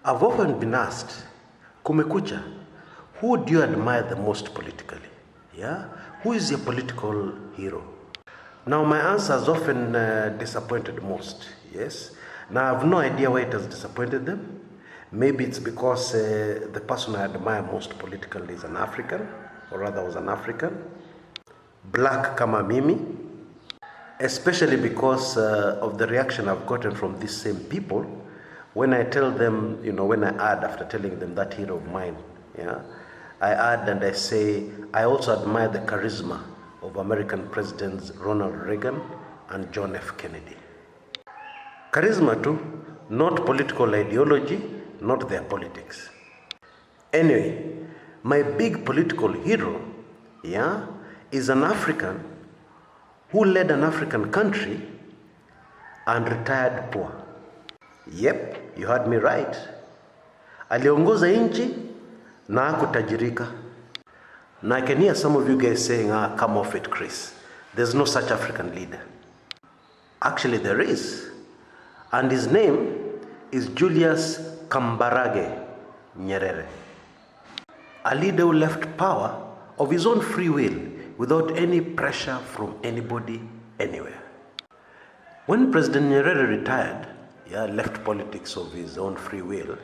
I've often been asked, Kumekucha, who do you admire the most politically? Yeah? Who is your political hero? Now, my answer has often disappointed most, yes? Now, I have no idea why it has disappointed them. Maybe it's because the person I admire most politically is an African, or rather was an African, black kama mimi, especially because of the reaction I've gotten from these same people when I tell them, when I add after telling them that hero of mine, yeah, I add and I say, I also admire the charisma of American Presidents Ronald Reagan and John F. Kennedy. Charisma too, not political ideology, not their politics. Anyway, my big political hero, yeah, is an African who led an African country and retired poor. Yep, you heard me right. Aliongoza nchi na hakutajirika. Now I can hear some of you guys saying, come off it, Chris. There's no such African leader. Actually, there is. And his name is Julius Kambarage Nyerere. A leader who left power of his own free will without any pressure from anybody, anywhere. When President Nyerere retired, left politics of his own free will,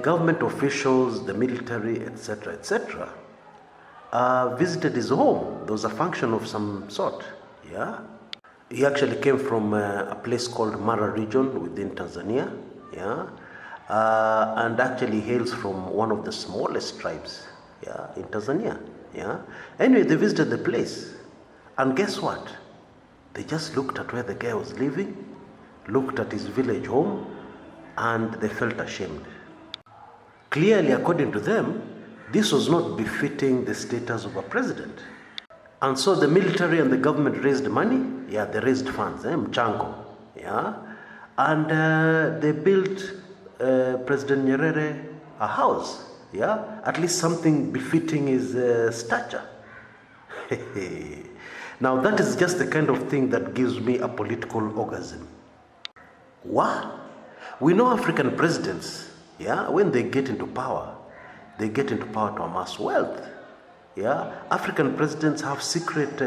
government officials, the military, etc., visited his home. There was a function of some sort, He actually came from a place called Mara region within Tanzania, and actually hails from one of the smallest tribes, in Tanzania, Anyway, they visited the place, and guess what? They just looked at where the guy was living, looked at his village home, and they felt ashamed. Clearly, according to them, this was not befitting the status of a president. And so the military and the government raised money, they raised funds, mchango, and they built President Nyerere a house, at least something befitting his stature. Now that is just the kind of thing that gives me a political orgasm. What? We know African presidents, when they get into power to amass wealth. African presidents have secret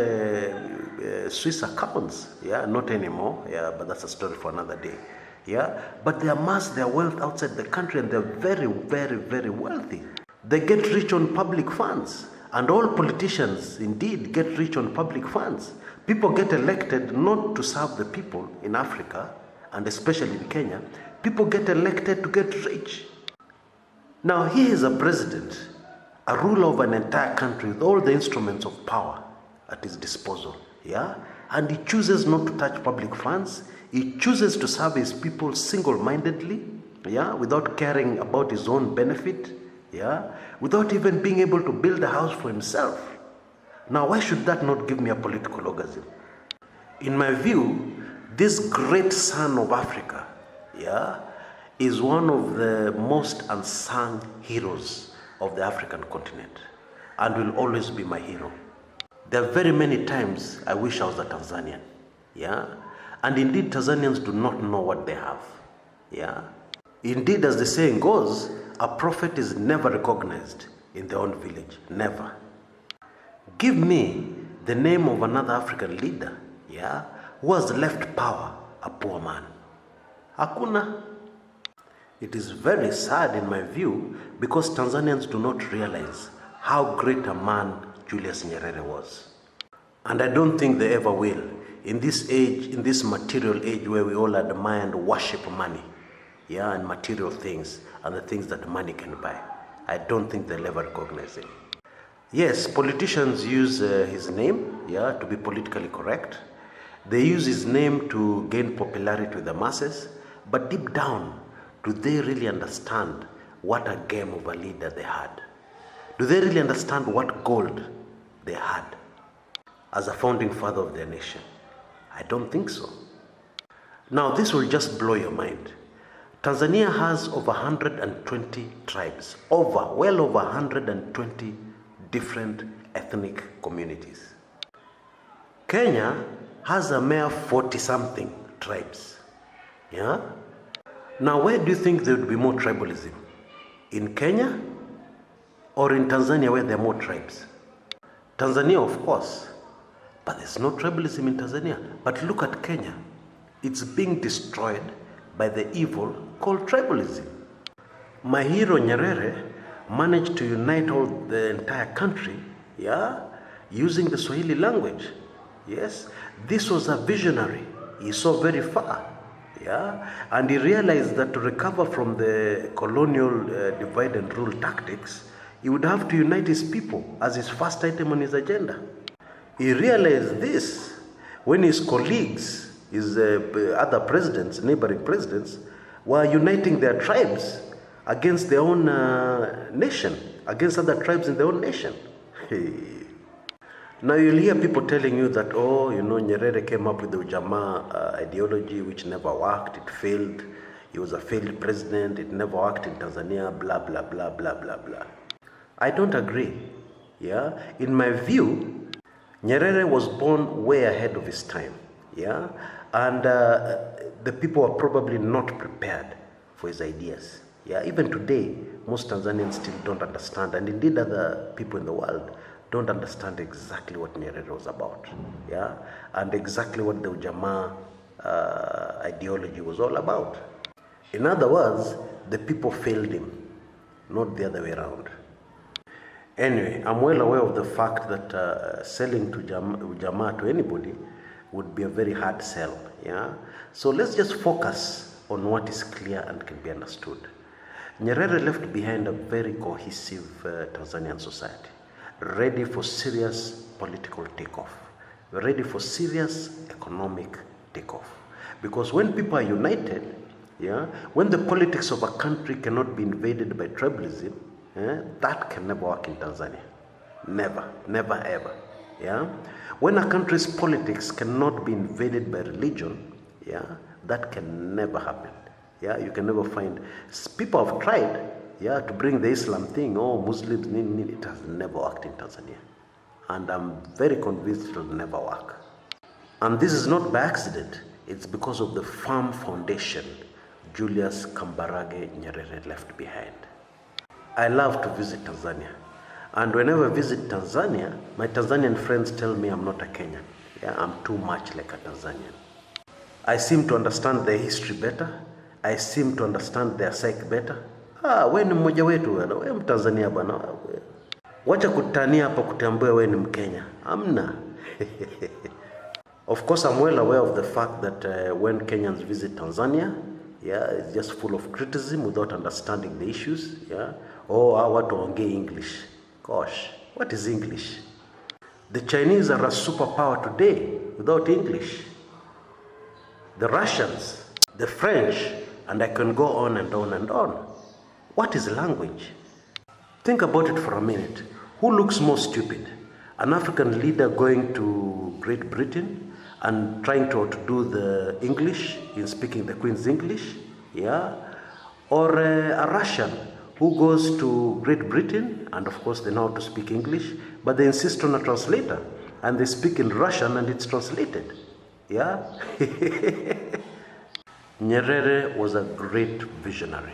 Swiss accounts. Not anymore. But that's a story for another day. But they amass their wealth outside the country, and they're very, very, very wealthy. They get rich on public funds. And all politicians indeed get rich on public funds. People get elected not to serve the people in Africa, and especially in Kenya. People get elected to get rich. Now here is a president, a ruler of an entire country with all the instruments of power at his disposal, and he chooses not to touch public funds. He chooses to serve his people single-mindedly, without caring about his own benefit, without even being able to build a house for himself. Now, why should that not give me a political orgasm? In my view, this great son of Africa, is one of the most unsung heroes of the African continent, and will always be my hero. There are very many times I wish I was a Tanzanian, and indeed Tanzanians do not know what they have, Indeed, as the saying goes, a prophet is never recognized in their own village, never. Give me the name of another African leader, who has left power a poor man. Hakuna. It is very sad in my view, because Tanzanians do not realize how great a man Julius Nyerere was. And I don't think they ever will. In this age, in this material age where we all admire and worship money, and material things, and the things that money can buy, I don't think they'll ever recognize him. Yes, politicians use his name, to be politically correct. They use his name to gain popularity with the masses, but deep down, do they really understand what a game of a leader they had? Do they really understand what gold they had as a founding father of their nation? I don't think so. Now, this will just blow your mind. Tanzania has over 120 tribes, well over 120 different ethnic communities. Kenya has a mere 40-something tribes. Now, where do you think there would be more tribalism? In Kenya or in Tanzania, where there are more tribes? Tanzania, of course, but there's no tribalism in Tanzania. But look at Kenya. It's being destroyed by the evil called tribalism. My hero Nyerere managed to unite all the entire country, using the Swahili language. Yes, this was a visionary. He saw very far, and he realized that to recover from the colonial divide and rule tactics, he would have to unite his people as his first item on his agenda. He realized this when his colleagues, his other presidents, neighboring presidents, were uniting their tribes against their own nation, against other tribes in their own nation. Now you'll hear people telling you that, Nyerere came up with the Ujamaa ideology which never worked, it failed, he was a failed president, it never worked in Tanzania, blah, blah, blah, blah, blah, blah. I don't agree. In my view, Nyerere was born way ahead of his time. And the people are probably not prepared for his ideas. Even today, most Tanzanians still don't understand, and indeed other people in the world don't understand exactly what Nyerere was about, and exactly what the Ujamaa ideology was all about. In other words, the people failed him, not the other way around. Anyway, I'm well aware of the fact that selling to Ujamaa to anybody would be a very hard sell, So let's just focus on what is clear and can be understood. Nyerere left behind a very cohesive Tanzanian society, ready for serious political takeoff, ready for serious economic takeoff. Because when people are united, when the politics of a country cannot be invaded by tribalism, that can never work in Tanzania. Never, never ever. When a country's politics cannot be invaded by religion, that can never happen. You can never find. People have tried, to bring the Islam thing, Muslims, it has never worked in Tanzania. And I'm very convinced it will never work. And this is not by accident. It's because of the firm foundation Julius Kambarage Nyerere left behind. I love to visit Tanzania. And whenever I visit Tanzania, my Tanzanian friends tell me I'm not a Kenyan. I'm too much like a Tanzanian. I seem to understand their history better. I seem to understand their psyche better. We ni mmoja wetu bwana, we Mtanzania bwana. Wacha kutania hapa kutambua we ni Mkenya. Amna. Of course, I'm well aware of the fact that when Kenyans visit Tanzania, it's just full of criticism without understanding the issues. Watu waongee English. Gosh, what is English? The Chinese are a superpower today without English. The Russians, the French, and I can go on and on and on. What is language? Think about it for a minute. Who looks more stupid? An African leader going to Great Britain and trying to outdo the English in speaking the Queen's English? Or a Russian who goes to Great Britain, and of course they know how to speak English, but they insist on a translator, and they speak in Russian and it's translated. Nyerere was a great visionary,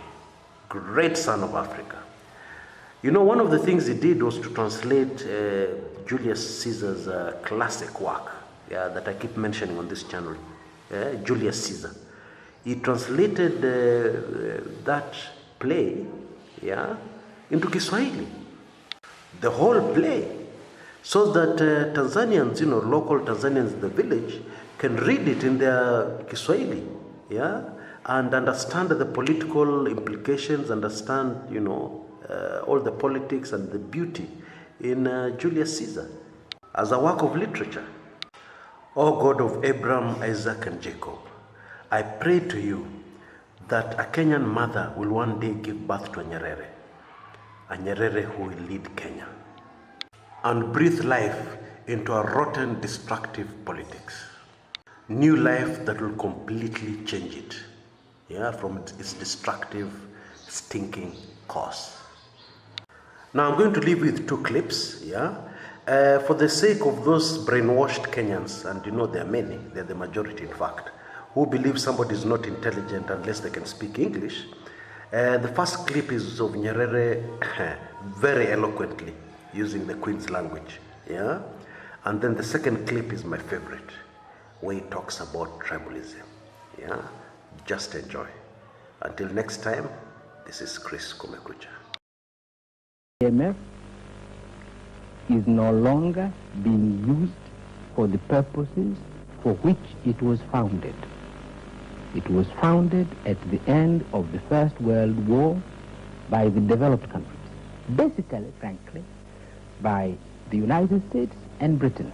great son of Africa. One of the things he did was to translate Julius Caesar's classic work, that I keep mentioning on this channel, Julius Caesar. He translated that play, into Kiswahili, the whole play, so that Tanzanians, local Tanzanians in the village can read it in their Kiswahili, and understand the political implications, understand, all the politics and the beauty in Julius Caesar as a work of literature. O God of Abraham, Isaac, and Jacob, I pray to you that a Kenyan mother will one day give birth to a Nyerere who will lead Kenya and breathe life into a rotten, destructive politics. New life that will completely change it, from its destructive, stinking course. Now I'm going to leave you with two clips, for the sake of those brainwashed Kenyans, and there are many, they're the majority in fact, who believe somebody is not intelligent unless they can speak English. The first clip is of Nyerere very eloquently using the Queen's language. Yeah? And then the second clip is my favorite, where he talks about tribalism. Yeah? Just enjoy. Until next time, this is Chris Kumekucha. IMF is no longer being used for the purposes for which it was founded. It was founded at the end of the First World War by the developed countries. Basically, frankly, by the United States and Britain.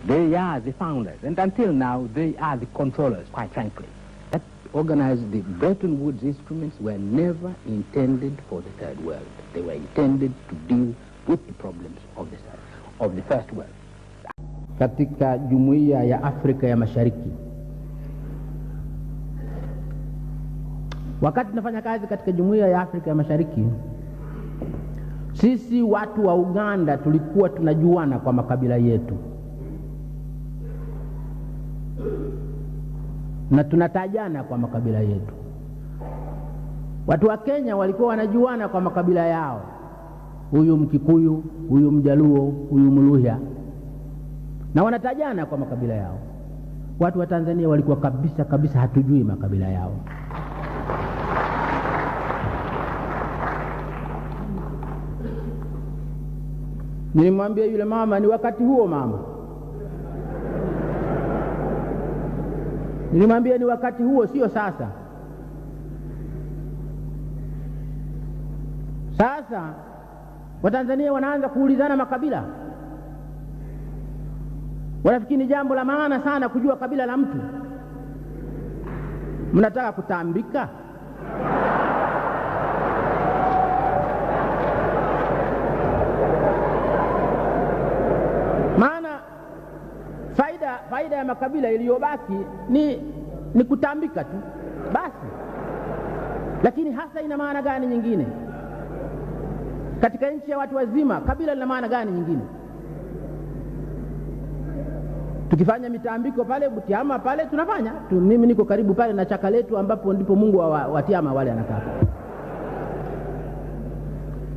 They are the founders, and until now, they are the controllers, quite frankly. That organized the Bretton Woods instruments were never intended for the Third World. They were intended to deal with the problems of the First World. Katika Jumuiya ya Afrika ya Mashariki, wakati tunafanya kazi katika Jumuiya ya Afrika ya Mashariki, sisi watu wa Uganda tulikuwa tunajuana kwa makabila yetu, na tunatajana kwa makabila yetu. Watu wa Kenya walikuwa wanajuana kwa makabila yao, huyu Mkikuyu, huyu Mjaluo, huyu Mluhya, na wanatajana kwa makabila yao. Watu wa Tanzania walikuwa kabisa hatujui makabila yao. Nilimwambia yule mama, ni wakati huo mama. Nilimwambia ni wakati huo, sio sasa. Sasa Watanzania wanaanza kuulizana makabila. Wanafikiri ni jambo la maana sana kujua kabila la mtu. Mnataka kutambika? Maana faida ya makabila iliyobaki ni kutambika tu basi. Lakini hasa ina maana gani nyingine? Katika nchi ya watu wazima, kabila lina maana gani nyingine? Tukifanya mitambiko pale Butiama pale tunafanya mimi niko karibu pale na chaka letu ambapo ndipo Mungu wa Tiama wale anakaa.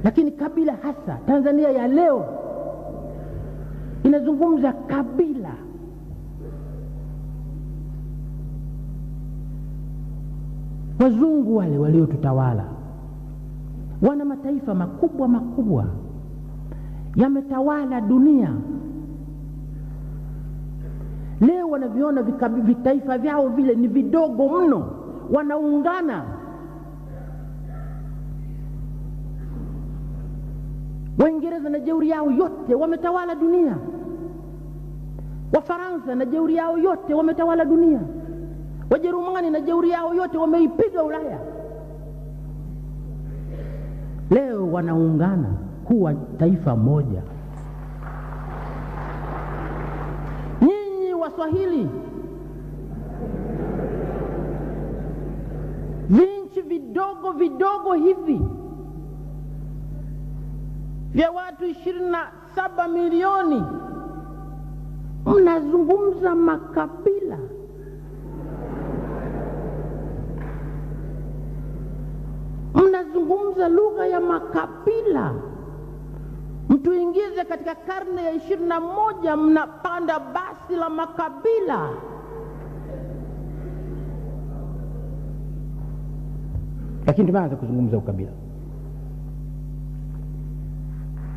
Lakini kabila hasa Tanzania ya leo inazungumza kabila. Wazungu wale waliotutawala wana mataifa makubwa yametawala dunia. Leo wanaviona vitaifa vyao vile ni vidogo mno, wanaungana. Waingereza na jeuri yao yote wametawala dunia. Wafaransa na jeuri yao yote wametawala dunia. Wajerumani na jeuri yao yote wameipiga Ulaya. Leo wanaungana kuwa taifa moja. Nyinyi Waswahili, vinchi vidogo hivi vya watu 27 milioni, mnazungumza makabila. Mnazungumza lugha ya makabila. Mtuingize katika karne ya 21, mnapanda basi la makabila. Lakini tumeanza kuzungumza ukabila.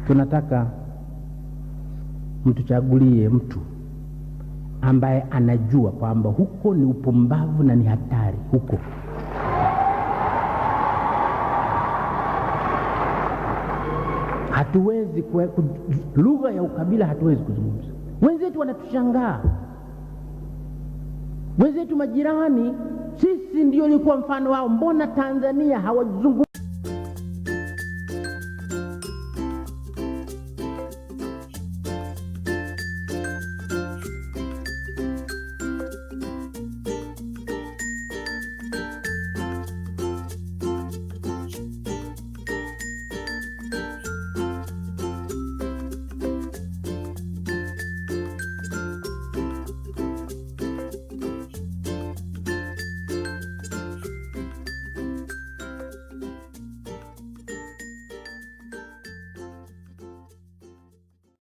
Tunataka mtuchagulie mtu ambaye anajua kwamba huko ni upumbavu na ni hatari huko. Hatuwezi lugha ya ukabila hatuwezi kuzungumza. Wenzetu wanatushangaa. Wenzetu majirani, sisi ndio ilikuwa mfano wao. Mbona Tanzania hawazungumzi?